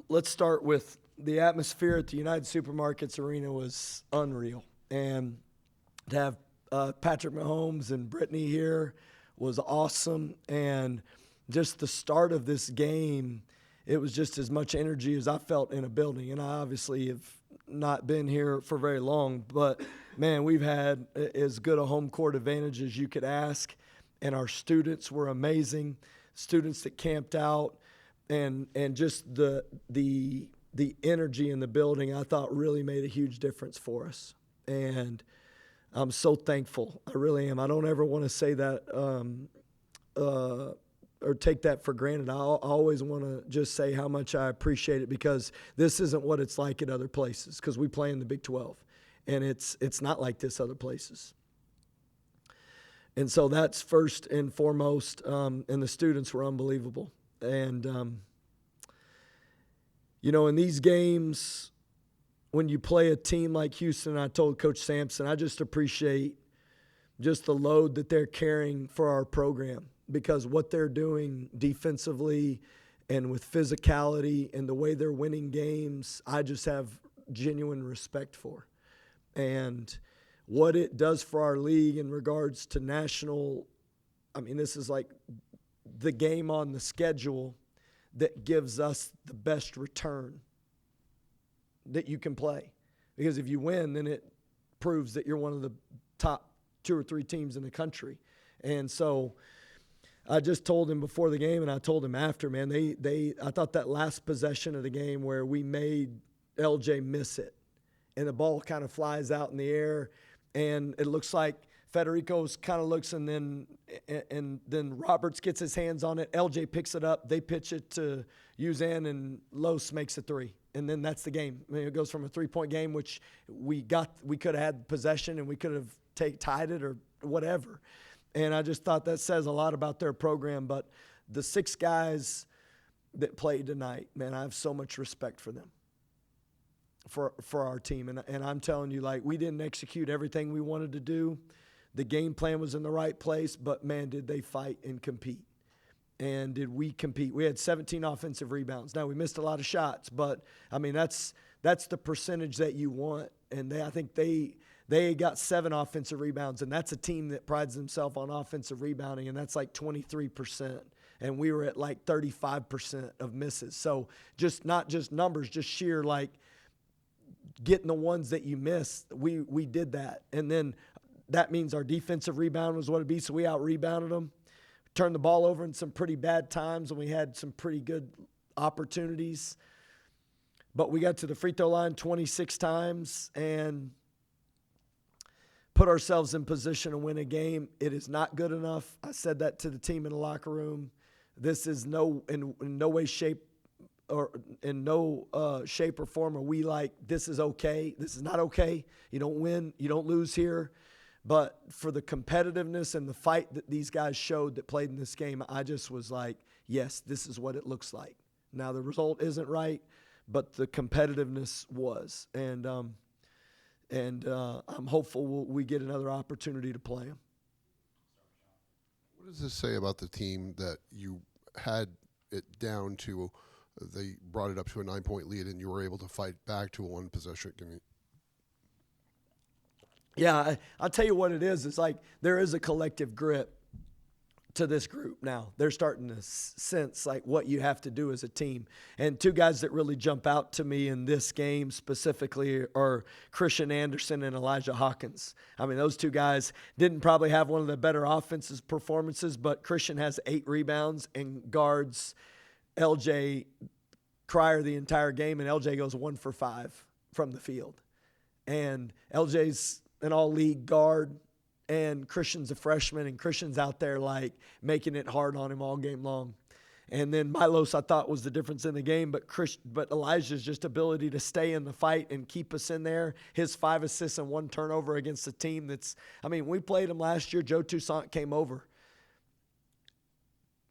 Let's start with the atmosphere at the United Supermarkets Arena was unreal. And to have Patrick Mahomes and Brittany here was awesome. And just the start of this game, it was just as much energy as I felt in a building. And I obviously have not been here for very long, but man, we've had as good a home court advantage as you could ask. And our students were amazing, students that camped out, and just the energy in the building I thought really made a huge difference for us. And I'm so thankful. I really am. I don't ever want to say that or take that for granted. I always want to just say how much I appreciate it, because this isn't what it's like at other places, because we play in the Big 12, and it's not like this other places. And so that's first and foremost, and the students were unbelievable. And, in these games, when you play a team like Houston, I told Coach Sampson, I just appreciate just the load that they're carrying for our program, because what they're doing defensively and with physicality and the way they're winning games, I just have genuine respect for. And what it does for our league in regards to national, this is like the game on the schedule that gives us the best return that you can play. Because if you win, then it proves that you're one of the top 2 or 3 teams in the country. And so I just told him before the game, and I told him after, man, I thought that last possession of the game where we made LJ miss it, and the ball kind of flies out in the air, and it looks like Federico's kind of looks, and then Roberts gets his hands on it. LJ picks it up. They pitch it to Uzan, and Los makes a 3. And then that's the game. It goes from a 3-point game, which we could have had possession, and we could have tied it or whatever. And I just thought that says a lot about their program. But the 6 guys that played tonight, man, I have so much respect for them, for our team. And I'm telling you, like, we didn't execute everything we wanted to do. The game plan was in the right place, but, man, did they fight and compete. And did we compete? We had 17 offensive rebounds. Now, we missed a lot of shots, but, that's the percentage that you want. And I think they got 7 offensive rebounds, and that's a team that prides themselves on offensive rebounding, and that's like 23%. And we were at like 35% of misses. So just not just numbers, just sheer like getting the ones that you miss. We did that. And then that means our defensive rebound was what it be, so we out-rebounded them. Turned the ball over in some pretty bad times, and we had some pretty good opportunities. But we got to the free throw line 26 times and put ourselves in position to win a game. It is not good enough. I said that to the team in the locker room. This is in no way, shape, or in no shape or form are we like, this is okay. This is not okay. You don't win. You don't lose here. But for the competitiveness and the fight that these guys showed that played in this game, I just was like, yes, this is what it looks like. Now, the result isn't right, but the competitiveness was. And I'm hopeful we get another opportunity to play them. What does this say about the team that you had it down to, they brought it up to a 9-point lead, and you were able to fight back to a 1-possession game? Yeah, I'll tell you what it is. It's like there is a collective grit to this group now. They're starting to sense like what you have to do as a team. And 2 guys that really jump out to me in this game specifically are Christian Anderson and Elijah Hawkins. Those 2 guys didn't probably have one of the better offensive performances, but Christian has 8 rebounds and guards LJ Cryer the entire game, and LJ goes 1 for 5 from the field. And LJ's an all-league guard, and Christian's a freshman, and Christian's out there like making it hard on him all game long. And then Milos, I thought, was the difference in the game, but Elijah's just ability to stay in the fight and keep us in there. His 5 assists and 1 turnover against a team that's, we played him last year. Joe Toussaint came over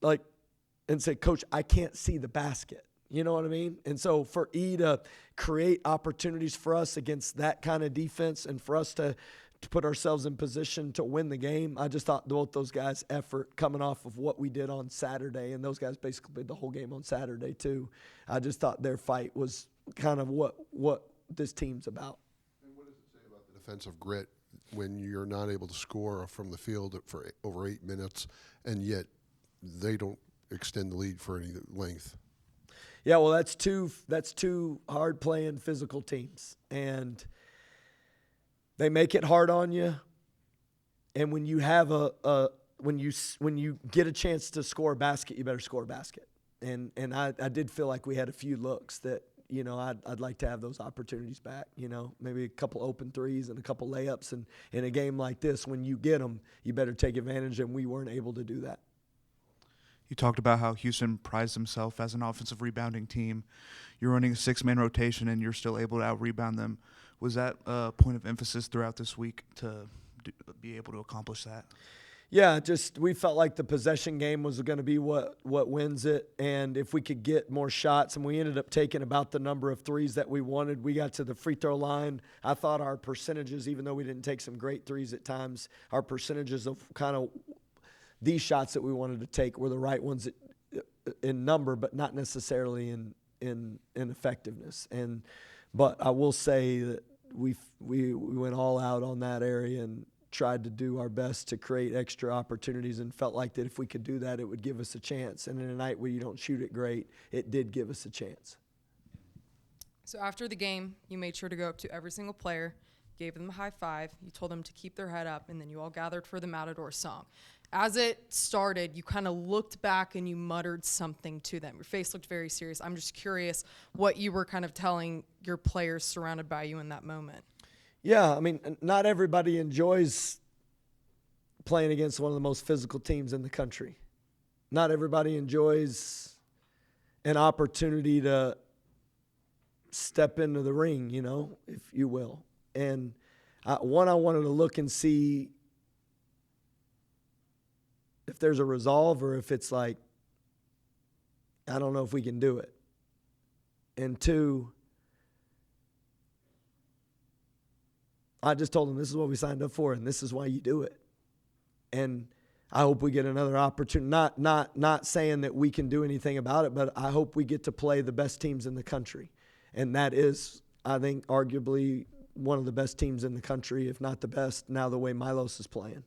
and said, Coach, I can't see the basket. You know what I mean? And so for E to create opportunities for us against that kind of defense, and for us to to put ourselves in position to win the game. I just thought both those guys' effort coming off of what we did on Saturday, and those guys basically played the whole game on Saturday too. I just thought their fight was kind of what this team's about. And what does it say about the defensive grit when you're not able to score from the field for over 8 minutes, and yet they don't extend the lead for any length? Yeah, well, that's two hard playing physical teams, and they make it hard on you. And when you have when you get a chance to score a basket, you better score a basket. And I did feel like we had a few looks that, you know, I'd like to have those opportunities back. You know, maybe a couple open threes and a couple layups. And in a game like this, when you get them, you better take advantage. And we weren't able to do that. You talked about how Houston prized himself as an offensive rebounding team. You're running a 6-man rotation, and you're still able to out-rebound them. Was that a point of emphasis throughout this week to be able to accomplish that? Yeah, just we felt like the possession game was going to be what wins it. And if we could get more shots, and we ended up taking about the number of threes that we wanted. We got to the free throw line. I thought our percentages, even though we didn't take some great threes at times, our percentages of kind of these shots that we wanted to take were the right ones in number, but not necessarily in effectiveness. But I will say that we went all out on that area and tried to do our best to create extra opportunities, and felt like that if we could do that, it would give us a chance. And in a night where you don't shoot it great, it did give us a chance. So after the game, you made sure to go up to every single player, gave them a high five, you told them to keep their head up, and then you all gathered for the Matador song. As it started, you kind of looked back and you muttered something to them. Your face looked very serious. I'm just curious what you were kind of telling your players surrounded by you in that moment. Yeah, I mean, not everybody enjoys playing against one of the most physical teams in the country. Not everybody enjoys an opportunity to step into the ring, you know, if you will. And I wanted to look and see if there's a resolve, or if it's like, I don't know if we can do it. And two, I just told them this is what we signed up for, and this is why you do it. And I hope we get another opportunity. Not saying that we can do anything about it, but I hope we get to play the best teams in the country. And that is, I think, arguably one of the best teams in the country, if not the best, now the way Milos is playing.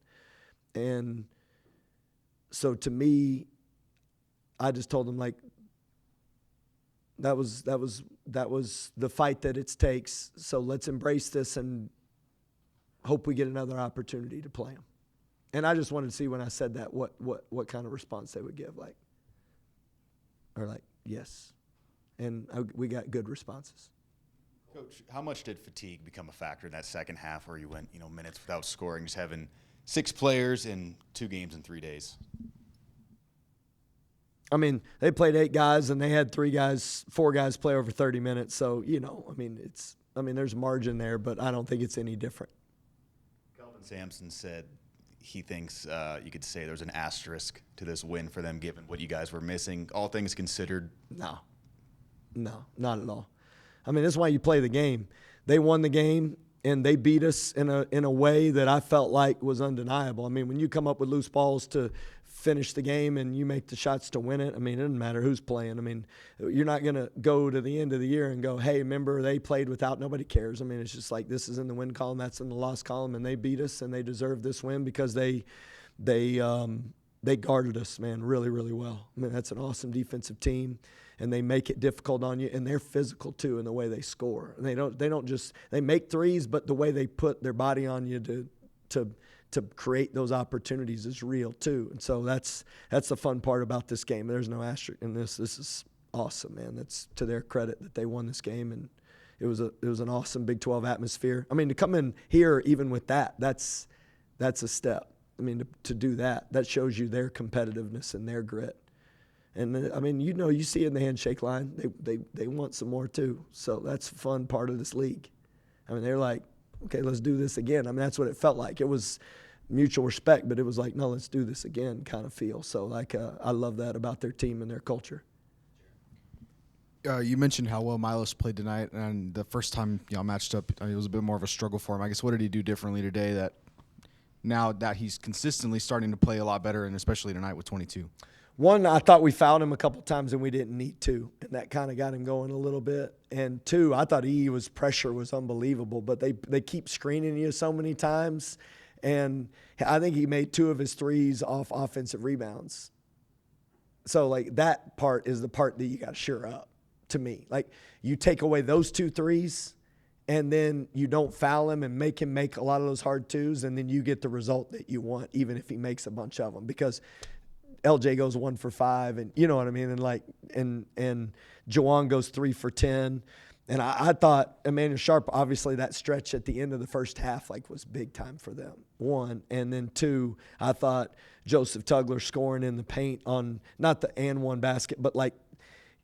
And so to me, I just told them, like, that was the fight that it takes. So let's embrace this and hope we get another opportunity to play them. And I just wanted to see when I said that what kind of response they would give, like, or like, yes. And we got good responses. Coach, how much did fatigue become a factor in that second half where you went, minutes without scoring, just having 6 players in 2 games in 3 days? I mean, they played 8 guys and they had 4 guys play over 30 minutes. So, there's margin there, but I don't think it's any different. Kelvin Sampson said he thinks you could say there's an asterisk to this win for them, given what you guys were missing, all things considered. No, not at all. I mean, that's why you play the game. They won the game, and they beat us in a way that I felt like was undeniable. I mean, when you come up with loose balls to finish the game and you make the shots to win it, I mean, it doesn't matter who's playing. I mean, you're not going to go to the end of the year and go, hey, remember they played without, nobody cares. I mean, it's just like this is in the win column, that's in the loss column, and they beat us, and they deserve this win because they guarded us, man, really, really well. I mean, that's an awesome defensive team. And they make it difficult on you, and they're physical too in the way they score. And they make threes, but the way they put their body on you to create those opportunities is real too. And so that's the fun part about this game. There's no asterisk in this. This is awesome, man. That's to their credit that they won this game, and it was an awesome Big 12 atmosphere. I mean, to come in here even with that's a step. I mean, to do that shows you their competitiveness and their grit. And I mean, you see it in the handshake line. They want some more too. So that's a fun part of this league. I mean, they're like, okay, let's do this again. I mean, that's what it felt like. It was mutual respect, but it was like, no, let's do this again kind of feel. So like, I love that about their team and their culture. You mentioned how well Milos played tonight, and the first time y'all matched up, it was a bit more of a struggle for him. I guess what did he do differently today that now that he's consistently starting to play a lot better, and especially tonight with 22? One, I thought we fouled him a couple times and we didn't need to, and that kind of got him going a little bit. And two, I thought pressure was unbelievable, but they keep screening you so many times, and I think he made 2 of his threes off offensive rebounds. So like that part is the part that you got to shore up to me. Like you take away those 2 threes, and then you don't foul him and make him make a lot of those hard 2s, and then you get the result that you want, even if he makes a bunch of them, because LJ goes 1 for 5, and you know what I mean, and Juwan goes 3 for 10, and I thought Emmanuel Sharp, obviously that stretch at the end of the first half was big time for them. 1, and then 2, I thought Joseph Tugler scoring in the paint on not the and one basket, but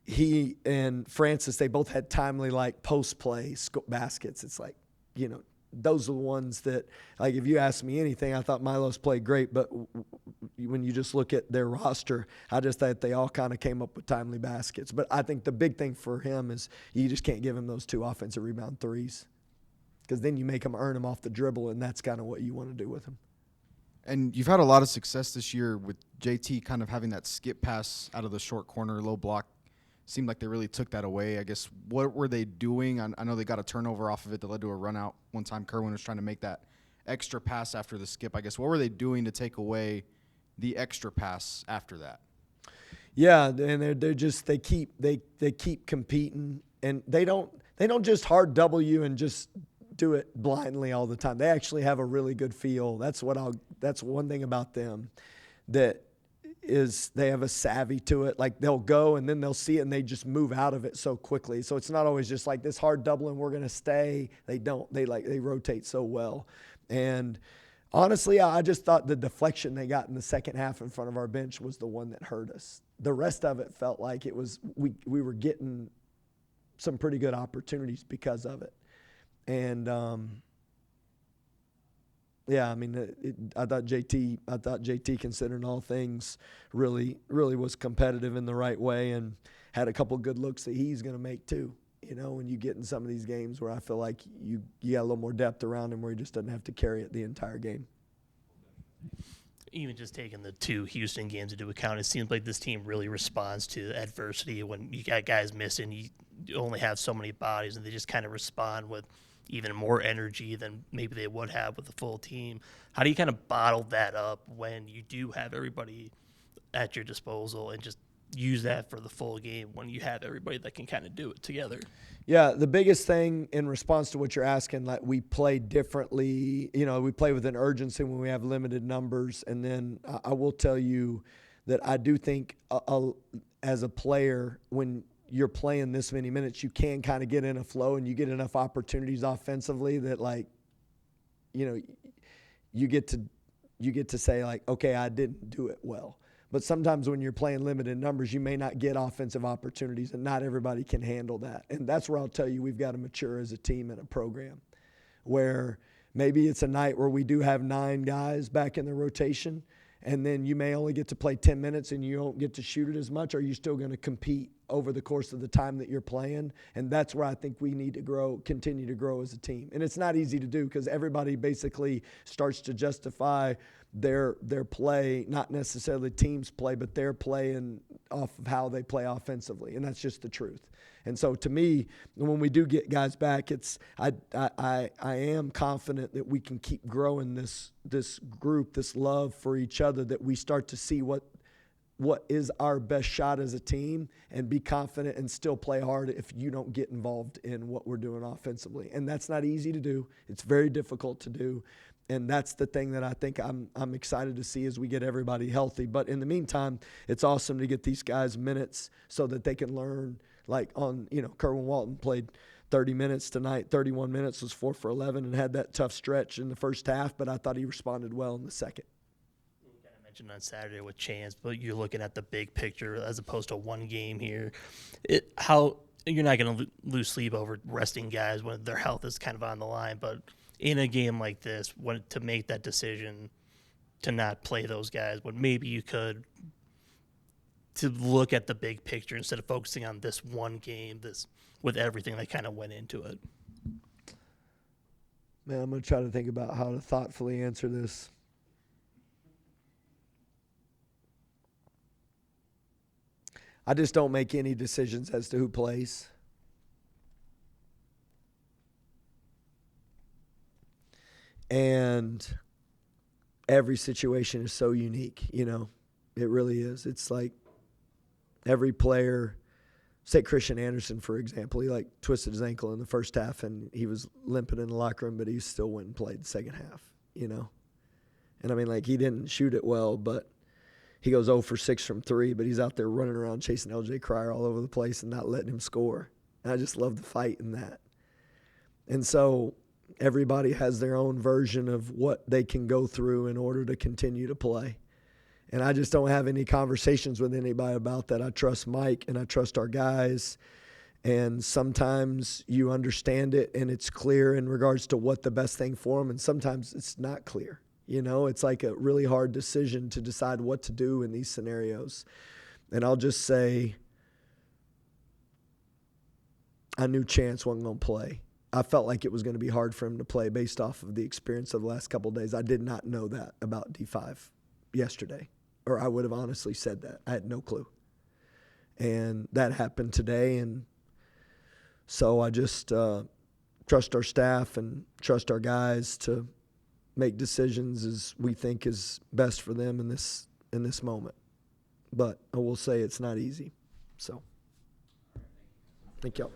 he and Francis, they both had timely post play baskets. It's those are the ones that, if you ask me anything, I thought Milos played great, but when you just look at their roster, I just thought they all kind of came up with timely baskets. But I think the big thing for him is you just can't give him those 2 offensive rebound threes, because then you make him earn them off the dribble, and that's kind of what you want to do with him. And you've had a lot of success this year with JT kind of having that skip pass out of the short corner, low block. Seemed like they really took that away. I guess what were they doing? I know they got a turnover off of it that led to a run out one time. Kerwin was trying to make that extra pass after the skip. I guess what were they doing to take away the extra pass after that? Yeah, and they keep competing, and they don't just hard double you and just do it blindly all the time. They actually have a really good feel. That's one thing about them that is they have a savvy to it. They'll go and then they'll see it and they just move out of it so quickly. So it's not always just this hard double and we're going to stay. They don't. They rotate so well. And honestly, I just thought the deflection they got in the second half in front of our bench was the one that hurt us. The rest of it felt like it was we were getting some pretty good opportunities because of it. And yeah, I mean, I thought JT, considering all things, really was competitive in the right way and had a couple good looks that he's going to make too. When you get in some of these games where I feel like you got a little more depth around him, where he just doesn't have to carry it the entire game. Even just taking the 2 Houston games into account, it seems like this team really responds to adversity. When you got guys missing, you only have so many bodies, and they just kind of respond with even more energy than maybe they would have with a full team. How do you kind of bottle that up when you do have everybody at your disposal and just use that for the full game when you have everybody that can kind of do it together? Yeah, the biggest thing in response to what you're asking, we play differently. We play with an urgency when we have limited numbers. And then I will tell you that I do think as a player, when you're playing this many minutes, you can kind of get in a flow and you get enough opportunities offensively that you get to say okay, I didn't do it well. But sometimes when you're playing limited numbers, you may not get offensive opportunities, and not everybody can handle that. And that's where I'll tell you we've got to mature as a team and a program, where maybe it's a night where we do have 9 guys back in the rotation, and then you may only get to play 10 minutes and you don't get to shoot it as much. Or are you still going to compete over the course of the time that you're playing? And that's where I think we need to continue to grow as a team. And it's not easy to do, because everybody basically starts to justify their play, not necessarily team's play, but their play and off of how they play offensively. And that's just the truth. And so to me, when we do get guys back, I am confident that we can keep growing this group, this love for each other, that we start to see what is our best shot as a team, and be confident and still play hard if you don't get involved in what we're doing offensively. And that's not easy to do. It's very difficult to do. And that's the thing that I think I'm excited to see as we get everybody healthy. But in the meantime, it's awesome to get these guys minutes so that they can learn. Kerwin Walton played 30 minutes tonight, 31 minutes, was 4 for 11, and had that tough stretch in the first half, but I thought he responded well in the second. You kind of mentioned on Saturday with Chance, but you're looking at the big picture as opposed to one game here. How you're not going to lose sleep over resting guys when their health is kind of on the line, but in a game like this, to make that decision to not play those guys when maybe you could to look at the big picture instead of focusing on this one game, this with everything that kind of went into it. Man, I'm going to try to think about how to thoughtfully answer this. I just don't make any decisions as to who plays. And every situation is so unique, you know. It really is. It's like every player, say Christian Anderson, for example, he like twisted his ankle in the first half and he was limping in the locker room, but he still went and played the second half, you know. And I mean, like, he didn't shoot it well, but he goes 0 for 6 from 3, but he's out there running around chasing LJ Cryer all over the place and not letting him score. And I just love the fight in that. And so everybody has their own version of what they can go through in order to continue to play. And I just don't have any conversations with anybody about that. I trust Mike and I trust our guys. And sometimes you understand it and it's clear in regards to what the best thing for them. And sometimes it's not clear. You know, it's like a really hard decision to decide what to do in these scenarios. And I'll just say, I knew Chance wasn't going to play. I felt like it was going to be hard for him to play based off of the experience of the last couple of days. I did not know that about D5 yesterday, or I would have honestly said that. I had no clue. And that happened today, and so I just trust our staff and trust our guys to make decisions as we think is best for them in this moment. But I will say it's not easy. So, thank y'all.